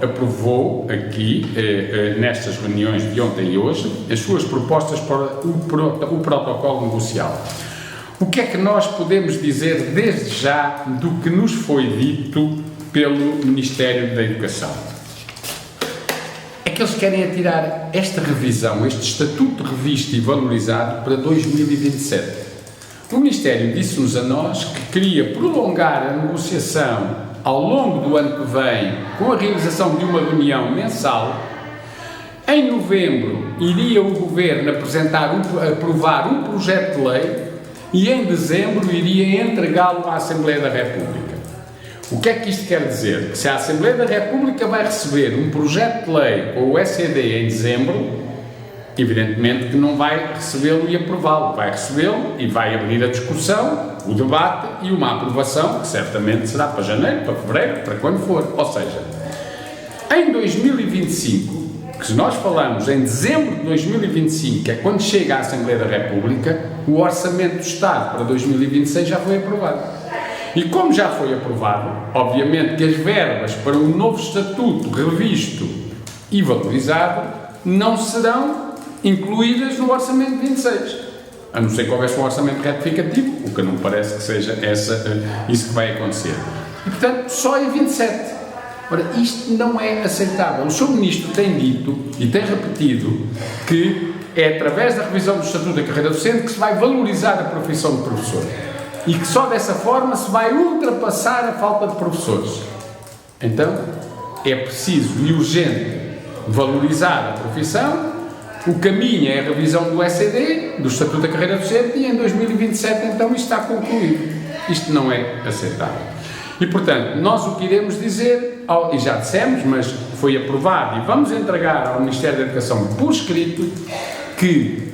aprovou aqui, nestas reuniões de ontem e hoje, as suas propostas para o protocolo negocial. O que é que nós podemos dizer desde já do que nos foi dito pelo Ministério da Educação? É que eles querem atirar esta revisão, este estatuto revisto e valorizado para 2027. O Ministério disse-nos a nós que queria prolongar a negociação ao longo do ano que vem, com a realização de uma reunião mensal. Em novembro iria o Governo aprovar um projeto de lei e em dezembro iria entregá-lo à Assembleia da República. O que é que isto quer dizer? Que se a Assembleia da República vai receber um projeto de lei com o ECD em dezembro, evidentemente que não vai recebê-lo e aprová-lo, vai recebê-lo e vai abrir a discussão, o debate e uma aprovação, que certamente será para janeiro, para fevereiro, para quando for. Ou seja, em 2025, que se nós falamos em dezembro de 2025, que é quando chega à Assembleia da República, o Orçamento do Estado para 2026 já foi aprovado. E como já foi aprovado, obviamente que as verbas para o novo estatuto revisto e valorizado não serão incluídas no Orçamento de 26, a não ser que houvesse um orçamento retificativo, o que não parece que seja isso que vai acontecer. E, portanto, só em 27. Ora, isto não é aceitável. O Sr. Ministro tem dito e tem repetido que é através da revisão do Estatuto da Carreira Docente que se vai valorizar a profissão de professor e que só dessa forma se vai ultrapassar a falta de professores. Então, é preciso e urgente valorizar a profissão. O caminho é a revisão do ECD, do Estatuto da Carreira Docente, e em 2027, então, isto está concluído. Isto não é aceitável. E, portanto, nós o que iremos dizer, e já dissemos, mas foi aprovado, e vamos entregar ao Ministério da Educação por escrito, que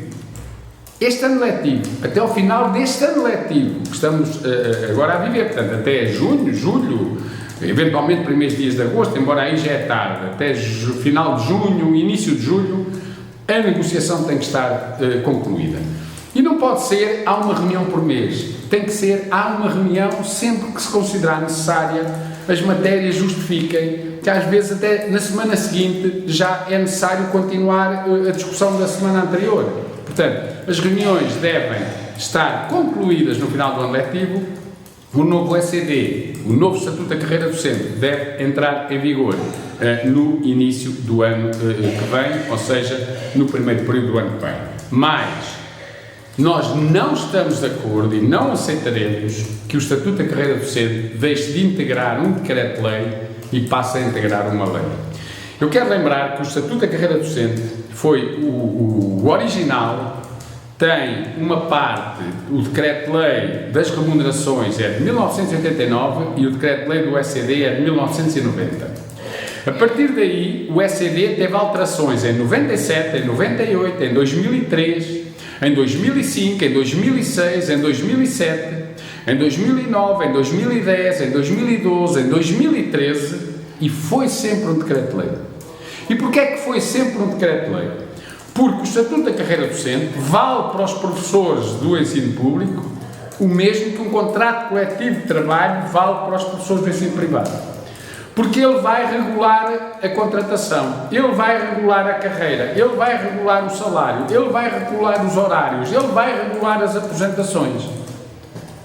este ano letivo, até ao final deste ano letivo, que estamos agora a viver, portanto, até junho, julho, eventualmente primeiros dias de agosto, embora aí já é tarde, até final de junho, início de julho, a negociação tem que estar concluída. E não pode ser há uma reunião por mês. Tem que ser há uma reunião sempre que se considerar necessária, as matérias justifiquem, que às vezes até na semana seguinte já é necessário continuar a discussão da semana anterior. Portanto, as reuniões devem estar concluídas no final do ano letivo. O novo ECD, o novo Estatuto da Carreira Docente, deve entrar em vigor no início do ano que vem, ou seja, no primeiro período do ano que vem. Mas nós não estamos de acordo e não aceitaremos que o Estatuto da Carreira Docente deixe de integrar um decreto-lei e passe a integrar uma lei. Eu quero lembrar que o Estatuto da Carreira Docente foi o original. Tem uma parte, o Decreto-Lei das Remunerações é de 1989 e o Decreto-Lei do ECD é de 1990. A partir daí, o ECD teve alterações em 97, em 98, em 2003, em 2005, em 2006, em 2007, em 2009, em 2010, em 2012, em 2013 e foi sempre um Decreto-Lei. E porquê é que foi sempre um Decreto-Lei? Porque o Estatuto da Carreira Docente vale para os professores do ensino público o mesmo que um contrato coletivo de trabalho vale para os professores do ensino privado. Porque ele vai regular a contratação, ele vai regular a carreira, ele vai regular o salário, ele vai regular os horários, ele vai regular as aposentações,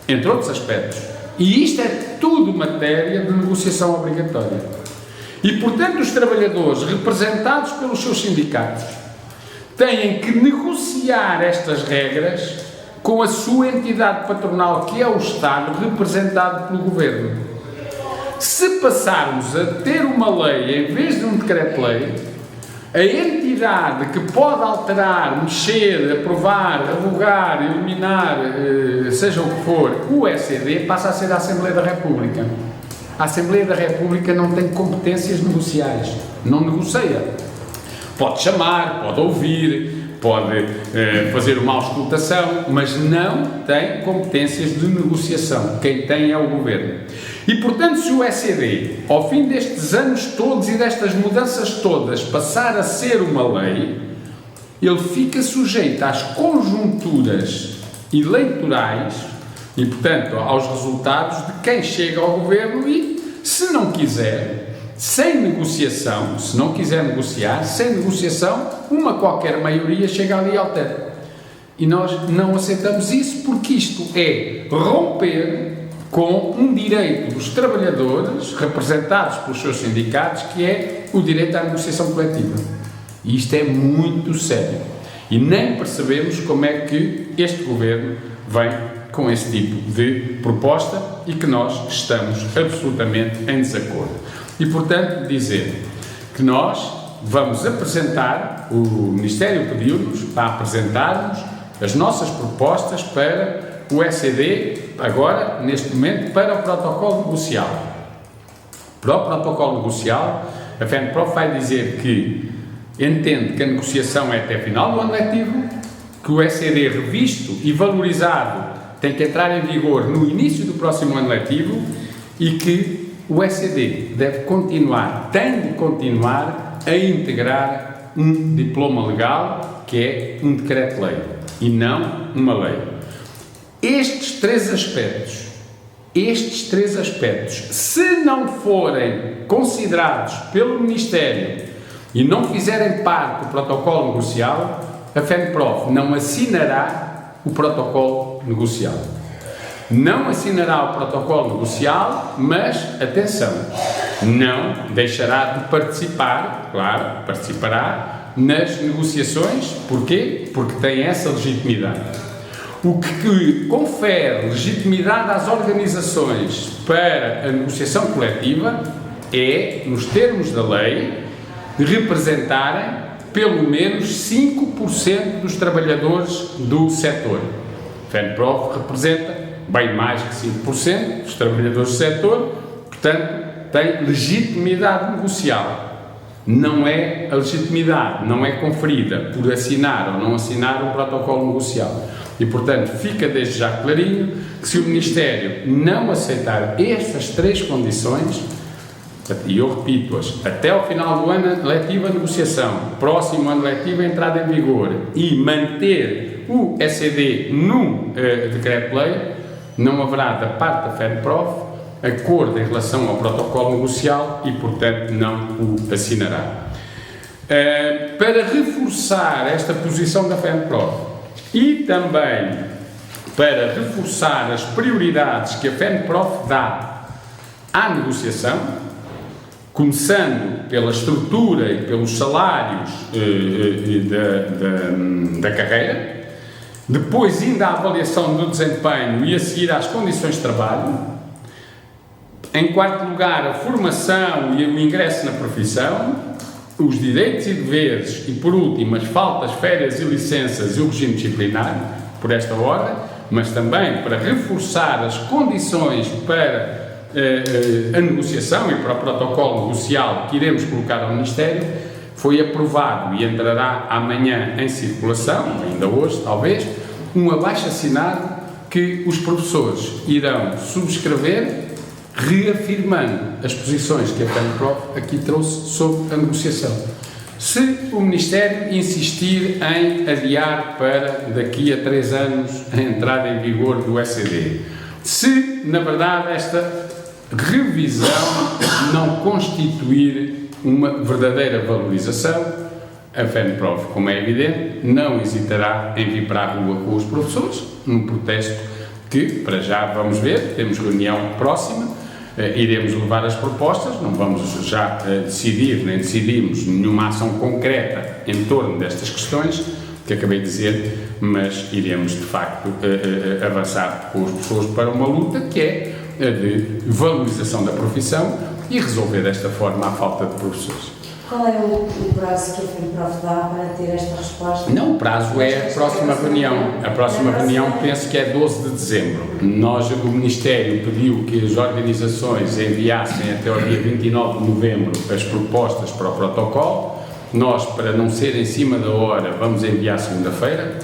entre outros aspectos. E isto é tudo matéria de negociação obrigatória. E, portanto, os trabalhadores representados pelos seus sindicatos têm que negociar estas regras com a sua entidade patronal, que é o Estado, representado pelo Governo. Se passarmos a ter uma lei em vez de um decreto-lei, a entidade que pode alterar, mexer, aprovar, revogar, eliminar, seja o que for, o ECD, passa a ser a Assembleia da República. A Assembleia da República não tem competências negociais, não negocia. Pode chamar, pode ouvir, pode fazer uma auscultação, mas não tem competências de negociação. Quem tem é o Governo. E, portanto, se o ECD, ao fim destes anos todos e destas mudanças todas, passar a ser uma lei, ele fica sujeito às conjunturas eleitorais e, portanto, aos resultados de quem chega ao Governo e, se não quiser, sem negociação, se não quiser negociar, sem negociação, uma qualquer maioria chega ali e altera. E nós não aceitamos isso porque isto é romper com um direito dos trabalhadores, representados pelos seus sindicatos, que é o direito à negociação coletiva. E isto é muito sério. E nem percebemos como é que este Governo vem com esse tipo de proposta e que nós estamos absolutamente em desacordo. E, portanto, dizer que nós vamos apresentar, o Ministério pediu-nos para apresentarmos as nossas propostas para o ECD, agora, neste momento, para o protocolo negocial. Para o protocolo negocial, a FENPROF vai dizer que entende que a negociação é até final do ano letivo, que o ECD revisto e valorizado tem que entrar em vigor no início do próximo ano letivo e que o ECD deve continuar, tem de continuar a integrar um diploma legal, que é um decreto-lei, e não uma lei. Estes três aspectos, se não forem considerados pelo Ministério e não fizerem parte do protocolo negocial, a FENPROF não assinará o protocolo negocial. Não assinará o protocolo negocial, mas, atenção, não deixará de participar, claro, participará nas negociações. Porquê? Porque tem essa legitimidade. O que confere legitimidade às organizações para a negociação coletiva é, nos termos da lei, representarem pelo menos 5% dos trabalhadores do setor. A FENPROF representa bem mais que 5% dos trabalhadores do setor, portanto, tem legitimidade negocial. Não é a legitimidade, não é conferida por assinar ou não assinar um protocolo negocial. E, portanto, fica desde já clarinho que se o Ministério não aceitar estas três condições, e eu repito-as, até ao final do ano letivo a negociação, próximo ano letivo a entrada em vigor e manter o ECD no decreto-lei, não haverá da parte da FENPROF acordo em relação ao protocolo negocial e, portanto, não o assinará. Para reforçar esta posição da FENPROF e também para reforçar as prioridades que a FENPROF dá à negociação, começando pela estrutura e pelos salários da carreira, depois ainda a avaliação do desempenho e a seguir às condições de trabalho, em quarto lugar a formação e o ingresso na profissão, os direitos e deveres e, por último, as faltas, férias e licenças e o regime disciplinar, por esta ordem, mas também para reforçar as condições para a negociação e para o protocolo negocial que iremos colocar ao Ministério, foi aprovado e entrará amanhã em circulação, ainda hoje talvez, um abaixo-assinado que os professores irão subscrever, reafirmando as posições que a FENPROF aqui trouxe sobre a negociação. Se o Ministério insistir em adiar para daqui a 3 anos a entrada em vigor do ECD, se, na verdade, esta revisão não constituir uma verdadeira valorização, a FENPROF, como é evidente, não hesitará em vir para a rua com os professores, num protesto que, para já, vamos ver, temos reunião próxima, iremos levar as propostas, não vamos já decidir, nem decidimos nenhuma ação concreta em torno destas questões que acabei de dizer, mas iremos, de facto, avançar com os professores para uma luta que é a de valorização da profissão e resolver desta forma a falta de professores. Qual é o prazo que a FENPROF dá para ter esta resposta? Não, o prazo é a próxima reunião. A próxima reunião penso que é 12 de dezembro. Nós, o Ministério pediu que as organizações enviassem até ao dia 29 de novembro as propostas para o protocolo. Nós, para não ser em cima da hora, vamos enviar segunda-feira.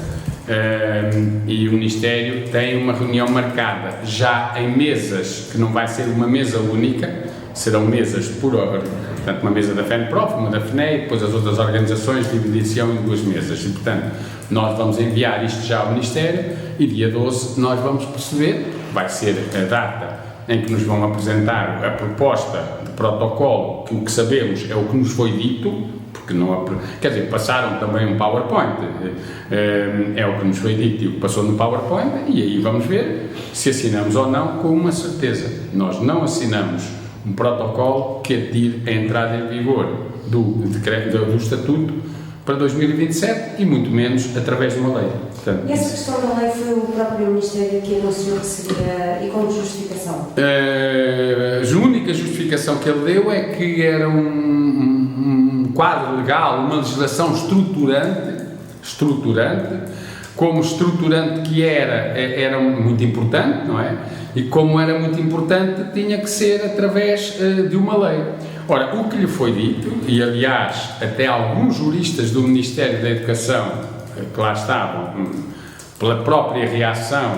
E o Ministério tem uma reunião marcada já em mesas, que não vai ser uma mesa única, serão mesas por hora. Portanto, uma mesa da FENPROF, uma da FNEI, depois as outras organizações dividir-se-ão em 2 mesas. E, portanto, nós vamos enviar isto já ao Ministério e dia 12 nós vamos perceber, vai ser a data em que nos vão apresentar a proposta de protocolo, que o que sabemos é o que nos foi dito, porque não, quer dizer, passaram também um PowerPoint, é o que nos foi dito e o que passou no PowerPoint, e aí vamos ver se assinamos ou não, com uma certeza. Nós não assinamos um protocolo que atire a entrada em vigor do Estatuto para 2027 e muito menos através de uma lei. Portanto, e essa questão da lei foi o próprio Ministério que anunciou que seria, e com justificação? A única justificação que ele deu é que era um quadro legal, uma legislação estruturante, como estruturante que era muito importante, não é? E como era muito importante, tinha que ser através de uma lei. Ora, o que lhe foi dito, e aliás, até alguns juristas do Ministério da Educação, que lá estavam, pela própria reação,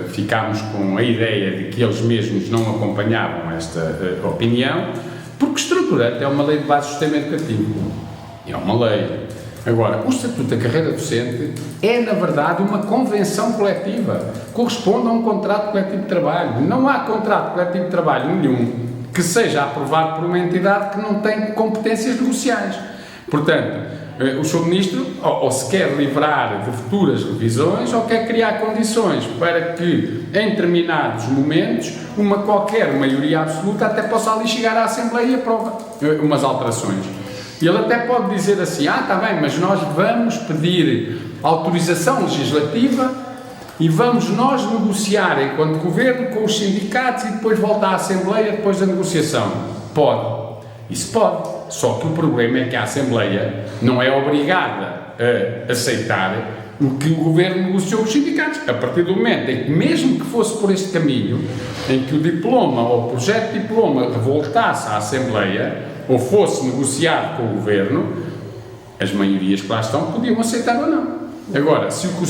ficámos com a ideia de que eles mesmos não acompanhavam esta opinião, porque estruturante é uma lei de base do sistema educativo. É uma lei. Agora, o Estatuto da Carreira Docente é, na verdade, uma convenção coletiva. Corresponde a um contrato coletivo de trabalho. Não há contrato coletivo de trabalho nenhum que seja aprovado por uma entidade que não tem competências negociais. Portanto, o Sr. Ministro ou se quer livrar de futuras revisões ou quer criar condições para que, em determinados momentos, uma qualquer maioria absoluta até possa ali chegar à Assembleia e aprova umas alterações. E ele até pode dizer assim, está bem, mas nós vamos pedir autorização legislativa e vamos nós negociar enquanto Governo com os sindicatos e depois voltar à Assembleia depois da negociação. Pode. Isso pode. Só que o problema é que a Assembleia não é obrigada a aceitar o que o Governo negociou com os sindicatos. A partir do momento em que, mesmo que fosse por este caminho, em que o diploma ou o projeto de diploma voltasse à Assembleia ou fosse negociado com o Governo, as maiorias que lá estão podiam aceitar ou não. Agora, se o que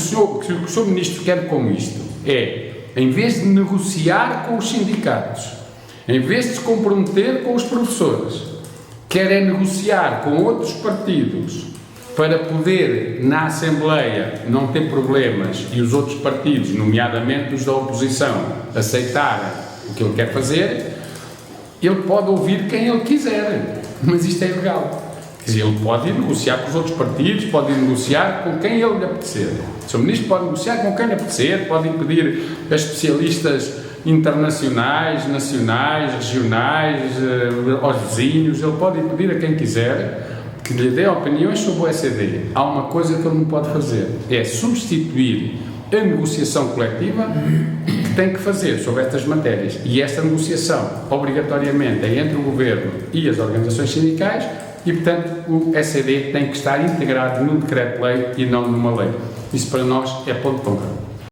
o Sr. Ministro quer com isto é, em vez de negociar com os sindicatos, em vez de se comprometer com os professores, quer é negociar com outros partidos para poder, na Assembleia, não ter problemas e os outros partidos, nomeadamente os da oposição, aceitarem o que ele quer fazer, ele pode ouvir quem ele quiser, mas isto é ilegal. Quer dizer, ele pode ir negociar com os outros partidos, pode ir negociar com quem ele lhe apetecer. O Sr. Ministro pode negociar com quem lhe apetecer, pode impedir a especialistas internacionais, nacionais, regionais, aos vizinhos, ele pode impedir a quem quiser que lhe dê opiniões sobre o ECD. Há uma coisa que ele não pode fazer, é substituir a negociação coletiva que tem que fazer sobre estas matérias. E esta negociação, obrigatoriamente, é entre o Governo e as organizações sindicais e, portanto, o ECD tem que estar integrado num decreto-lei e não numa lei. Isso para nós é ponto de honra.